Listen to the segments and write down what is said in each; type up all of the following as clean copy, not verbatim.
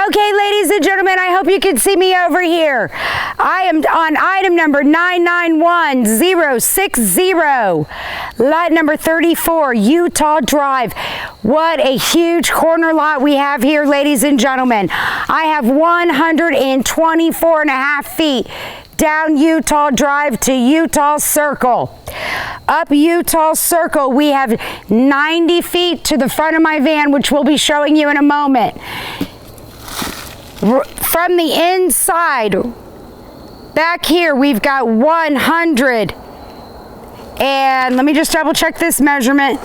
Okay, ladies and gentlemen, I hope you can see me over here. I am on item number 991060, lot number 34, Utah Drive. What a huge corner lot we have here, ladies and gentlemen. I have 124.5 feet down Utah Drive to Utah Circle. Up Utah Circle, we have 90 feet to the front of my van, which we'll be showing you in a moment. From the inside, back here, we've got 100, and let me just double check this measurement.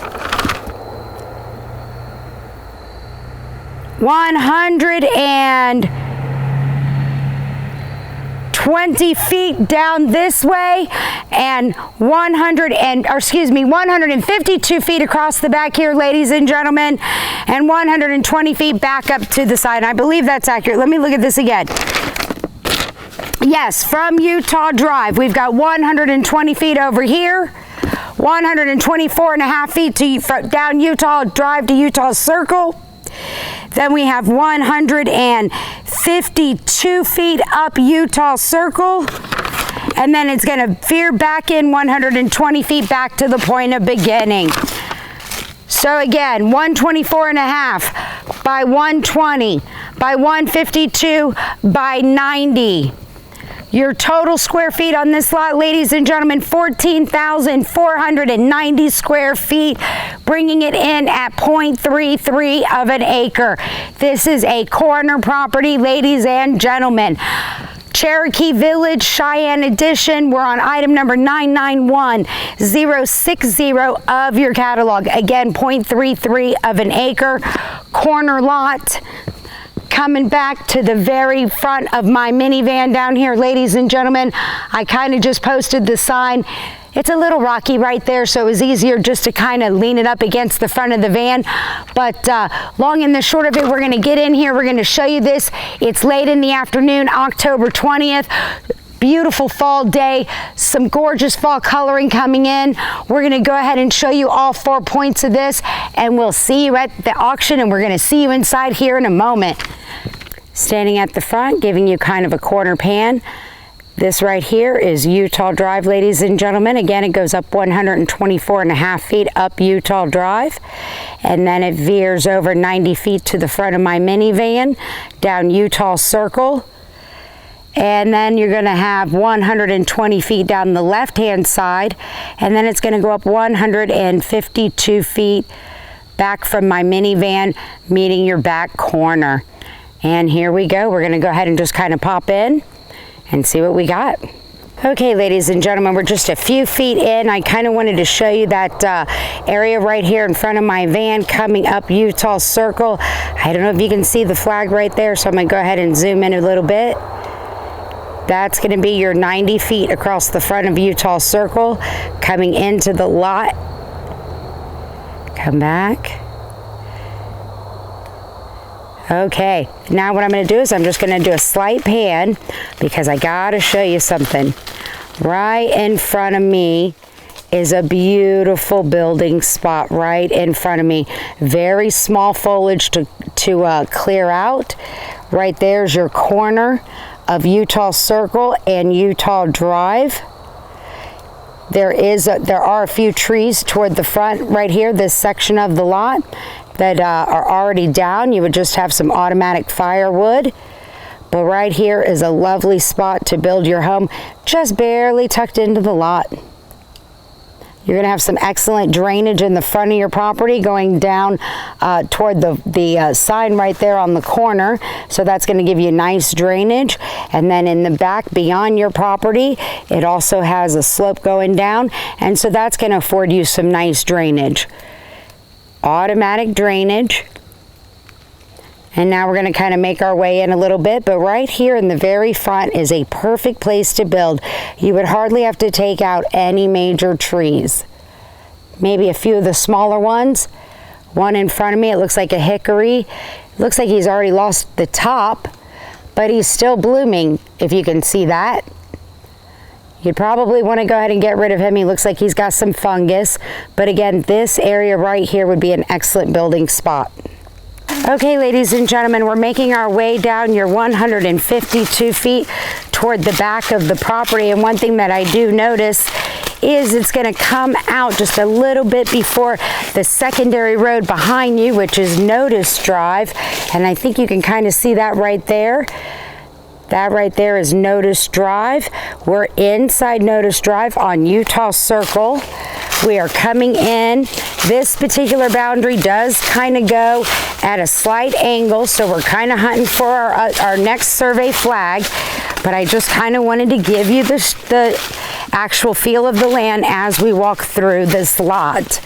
120 feet down this way, and 152 feet across the back here, ladies and gentlemen, and 120 feet back up to the side. I believe that's accurate. Let me look at this again. Yes, from Utah Drive, we've got 120 feet over here, 124.5 feet to down Utah Drive to Utah Circle. Then we have 152 feet up Utah Circle, and then it's going to veer back in 120 feet back to the point of beginning. So again, 124.5 by 120 by 152 by 90. Your total square feet on this lot, ladies and gentlemen, 14,490 square feet, bringing it in at 0.33 of an acre. This is a corner property, ladies and gentlemen. Cherokee Village, Cheyenne Edition. We're on item number 991060 of your catalog. Again, 0.33 of an acre, corner lot. Coming back to the very front of my minivan down here, ladies and gentlemen, I kind of just posted the sign. It's a little rocky right there, so it was easier just to kind of lean it up against the front of the van. But long and the short of it, we're going to get in here. We're going to show you this. It's late in the afternoon, October 20th. Beautiful fall day, some gorgeous fall coloring coming in. We're going to go ahead and show you all 4 points of this, and we'll see you at the auction, and we're going to see you inside here in a moment. Standing at the front, giving you kind of a corner pan. This right here is Utah Drive, ladies and gentlemen. Again, it goes up 124.5 feet up Utah Drive, and then it veers over 90 feet to the front of my minivan down Utah Circle. And then you're going to have 120 feet down the left-hand side, and then it's going to go up 152 feet back from my minivan, meeting your back corner. And here we go. We're going to go ahead and just kind of pop in and see what we got. Okay, ladies and gentlemen, we're just a few feet in. I kind of wanted to show you that area right here in front of my van coming up Utah Circle. I don't know if you can see the flag right there, so I'm going to go ahead and zoom in a little bit. That's going to be your 90 feet across the front of Utah Circle, coming into the lot. Come back. Okay, now what I'm going to do is I'm just going to do a slight pan, because I got to show you something. Right in front of me is a beautiful building spot right in front of me. Very small foliage to clear out. Right there's your corner of Utah Circle and Utah Drive. There are a few trees toward the front right here, this section of the lot, that are already down. You would just have some automatic firewood. But right here is a lovely spot to build your home, just barely tucked into the lot. You're going to have some excellent drainage in the front of your property going down toward the sign right there on the corner. So that's going to give you nice drainage. And then in the back beyond your property, it also has a slope going down. And so that's going to afford you some nice drainage. Automatic drainage. And now we're going to kind of make our way in a little bit, but right here in the very front is a perfect place to build. You would hardly have to take out any major trees. Maybe a few of the smaller ones. One in front of me, it looks like a hickory. Looks like he's already lost the top, but he's still blooming, if you can see that. You'd probably want to go ahead and get rid of him. He looks like he's got some fungus. But again, this area right here would be an excellent building spot. Okay, ladies and gentlemen, we're making our way down your 152 feet toward the back of the property. And one thing that I do notice is it's going to come out just a little bit before the secondary road behind you, which is Notice Drive. And I think you can kind of see that right there. That right there is Notice Drive. We're inside Notice Drive on Utah Circle. We are coming in. This particular boundary does kind of go at a slight angle, so we're kind of hunting for our next survey flag. But I just kind of wanted to give you the actual feel of the land as we walk through this lot.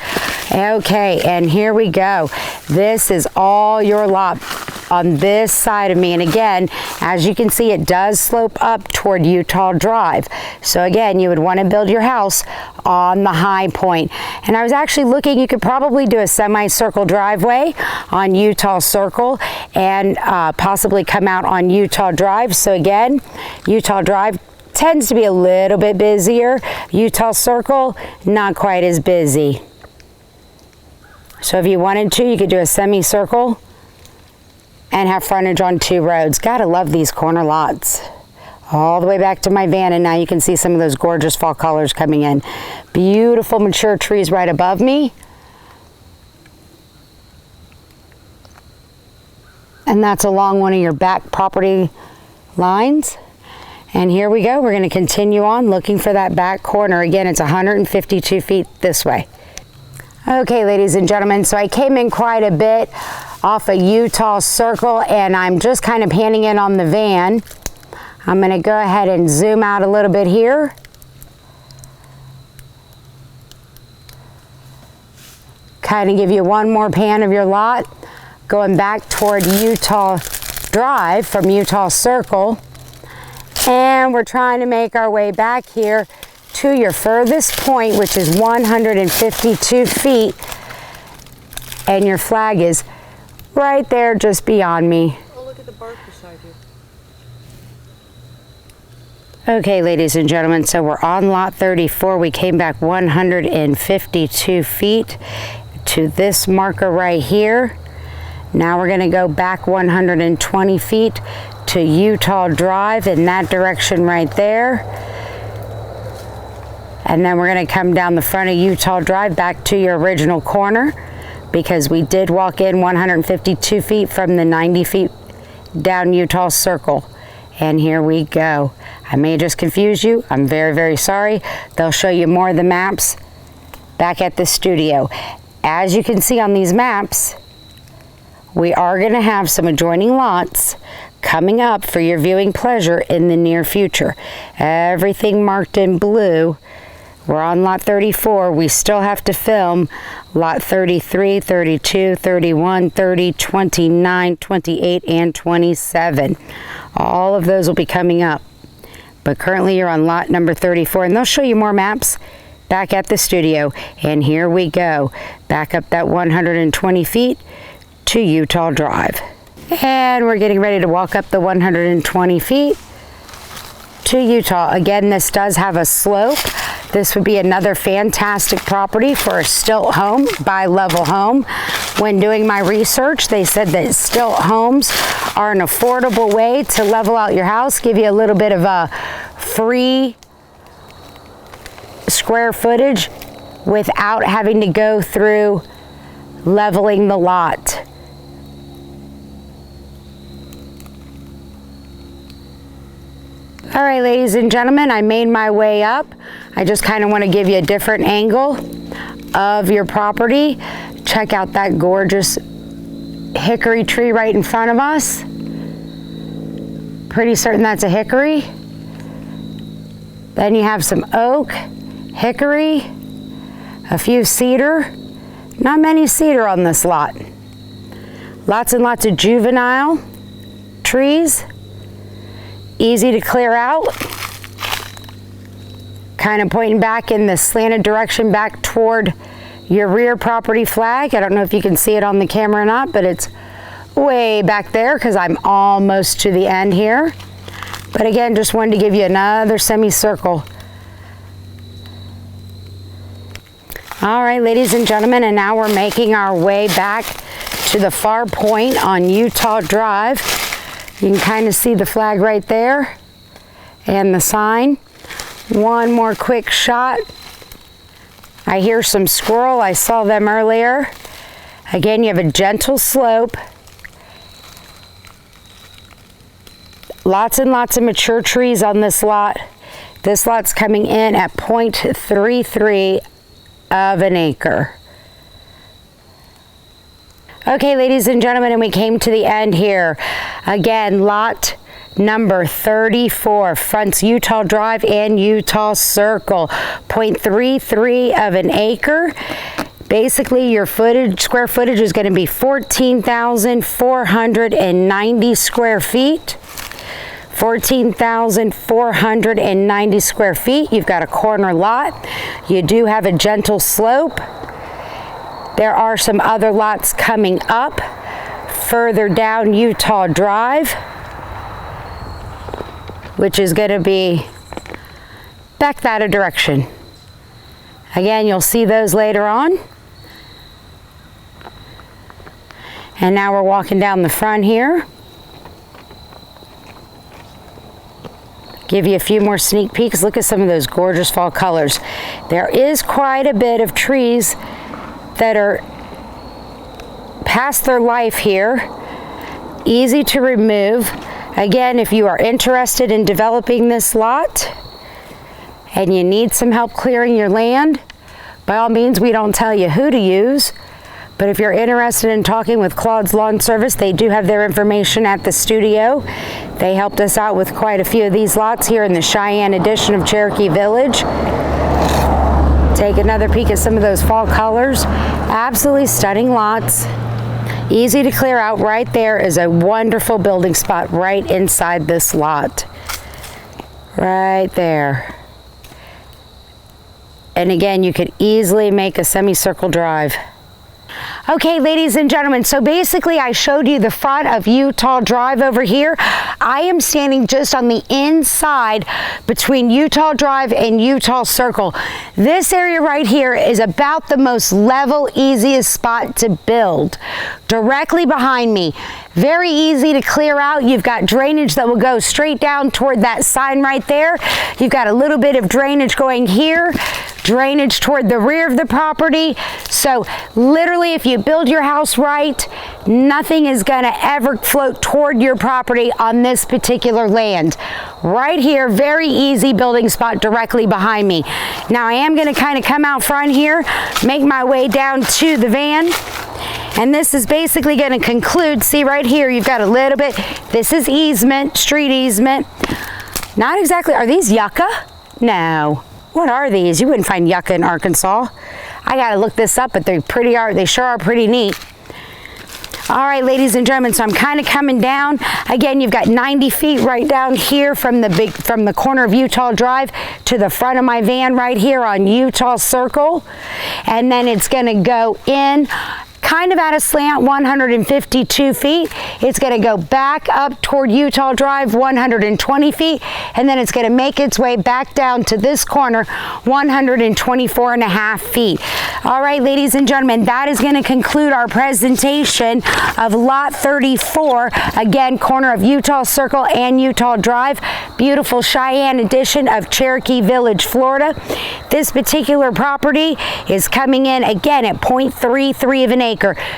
Okay, and here we go. This is all your lot on this side of me. And again, as you can see, it does slope up toward Utah Drive. So again, you would want to build your house on the high point. And I was actually looking, you could probably do a semicircle driveway on Utah Circle and possibly come out on Utah Drive. So again, Utah Drive tends to be a little bit busier. Utah Circle, not quite as busy. So if you wanted to, you could do a semicircle and have frontage on 2 roads. Gotta love these corner lots. All the way back to my van, and now you can see some of those gorgeous fall colors coming in. Beautiful mature trees right above me. And that's along one of your back property lines. And here we go. We're going to continue on looking for that back corner. Again, it's 152 feet this way. Okay, ladies and gentlemen, so I came in quite a bit off of Utah Circle, and I'm just kind of panning in on the van. I'm going to go ahead and zoom out a little bit here. Kind of give you one more pan of your lot, going back toward Utah Drive from Utah Circle. And we're trying to make our way back here to your furthest point, which is 152 feet. And your flag is right there just beyond me. Oh, look at the bark beside you. Okay, ladies and gentlemen, so we're on lot 34. We came back 152 feet to this marker right here. Now we're going to go back 120 feet to Utah Drive in that direction right there. And then we're going to come down the front of Utah Drive back to your original corner, because we did walk in 152 feet from the 90 feet down Utah Circle. And here we go. I may just confuse you. I'm very, very sorry. They'll show you more of the maps back at the studio. As you can see on these maps, we are going to have some adjoining lots coming up for your viewing pleasure in the near future. Everything marked in blue. We're on lot 34. We still have to film lot 33, 32, 31, 30, 29, 28, and 27. All of those will be coming up. But currently you're on lot number 34, and they'll show you more maps back at the studio. And here we go. Back up that 120 feet to Utah Drive. And we're getting ready to walk up the 120 feet to Utah. Again, this does have a slope. This would be another fantastic property for a stilt home, bi-level home. When doing my research, they said that stilt homes are an affordable way to level out your house, give you a little bit of a free square footage without having to go through leveling the lot. All right, ladies and gentlemen, I made my way up. I just kind of want to give you a different angle of your property. Check out that gorgeous hickory tree right in front of us. Pretty certain that's a hickory. Then you have some oak, hickory, a few cedar. Not many cedar on this lot. Lots and lots of juvenile trees. Easy to clear out. Kind of pointing back in the slanted direction back toward your rear property flag. I don't know if you can see it on the camera or not, but it's way back there because I'm almost to the end here. But again, just wanted to give you another semicircle. All right, ladies and gentlemen, and now we're making our way back to the far point on Utah Drive. You can kind of see the flag right there and the sign. One more quick shot. I hear some squirrel. I saw them earlier. Again, you have a gentle slope. Lots and lots of mature trees on this lot. This lot's coming in at 0.33 of an acre. Okay, ladies and gentlemen, and we came to the end here. Again, lot number 34, fronts Utah Drive and Utah Circle, 0.33 of an acre. Basically, your square footage is going to be 14,490 square feet. 14,490 square feet. You've got a corner lot. You do have a gentle slope. There are some other lots coming up further down Utah Drive, which is going to be back that direction. Again, you'll see those later on. And now we're walking down the front here. Give you a few more sneak peeks. Look at some of those gorgeous fall colors. There is quite a bit of trees that are past their life here. Easy to remove. Again, if you are interested in developing this lot and you need some help clearing your land, by all means, we don't tell you who to use. But if you're interested in talking with Claude's Lawn Service, they do have their information at the studio. They helped us out with quite a few of these lots here in the Cheyenne edition of Cherokee Village. Take another peek at some of those fall colors. Absolutely stunning lots. Easy to clear out. Right there is a wonderful building spot right inside this lot. Right there. And again, you could easily make a semicircle drive. Okay, ladies and gentlemen, so basically I showed you the front of Utah Drive over here. I am standing just on the inside between Utah Drive and Utah Circle. This area right here is about the most level, easiest spot to build. Directly behind me, very easy to clear out. You've got drainage that will go straight down toward that sign right there. You've got a little bit of drainage going here, drainage toward the rear of the property. So literally, if you build your house right, nothing is gonna ever float toward your property on this particular land. Right here, very easy building spot directly behind me. Now I am gonna kind of come out front here, make my way down to the van. And this is basically going to conclude. See right here, you've got a little bit. This is easement, street easement. Not exactly, are these yucca? No. What are these? You wouldn't find yucca in Arkansas. I got to look this up, but they sure are pretty neat. All right, ladies and gentlemen, so I'm kind of coming down. Again, you've got 90 feet right down here from the corner of Utah Drive to the front of my van right here on Utah Circle. And then it's going to go in kind of at a slant, 152 feet. It's going to go back up toward Utah Drive, 120 feet, and then it's going to make its way back down to this corner, 124 and a half feet. All right, ladies and gentlemen, that is going to conclude our presentation of Lot 34, again, corner of Utah Circle and Utah Drive, beautiful Cheyenne edition of Cherokee Village, Florida. This particular property is coming in, again, at 0.33 of an acre.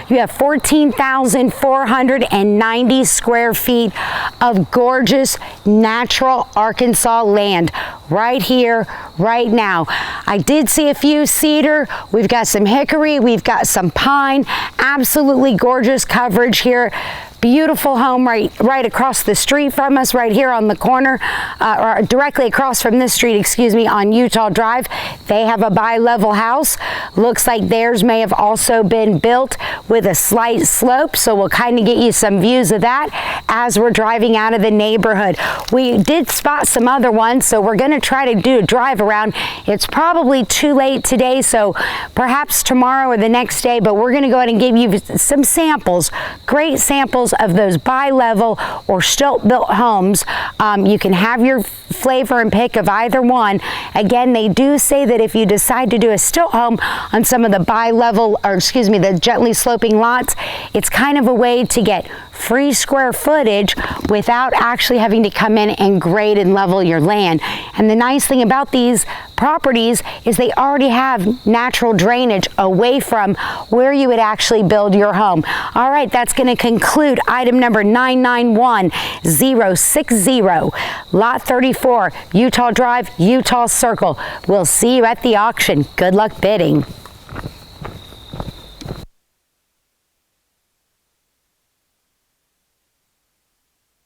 You have 14,490 square feet of gorgeous natural Arkansas land right here, right now. I did see a few cedar. We've got some hickory. We've got some pine. Absolutely gorgeous coverage here. Beautiful home right across the street from us, right here on the corner, or directly across from this street, excuse me, on Utah Drive. They have a bi-level house. Looks like theirs may have also been built with a slight slope, so we'll kind of get you some views of that as we're driving out of the neighborhood. We did spot some other ones, so we're going to try to do a drive around. It's probably too late today, so perhaps tomorrow or the next day, but we're going to go ahead and give you some samples, great samples examples of those bi-level or stilt-built homes. You can have your flavor and pick of either one. Again, they do say that if you decide to do a stilt home on some of the bi-level, or excuse me, the gently sloping lots, it's kind of a way to get free square footage without actually having to come in and grade and level your land. And the nice thing about these properties is they already have natural drainage away from where you would actually build your home. All right, that's going to conclude item number 991060, lot 34, Utah Drive, Utah Circle. We'll see you at the auction. Good luck bidding.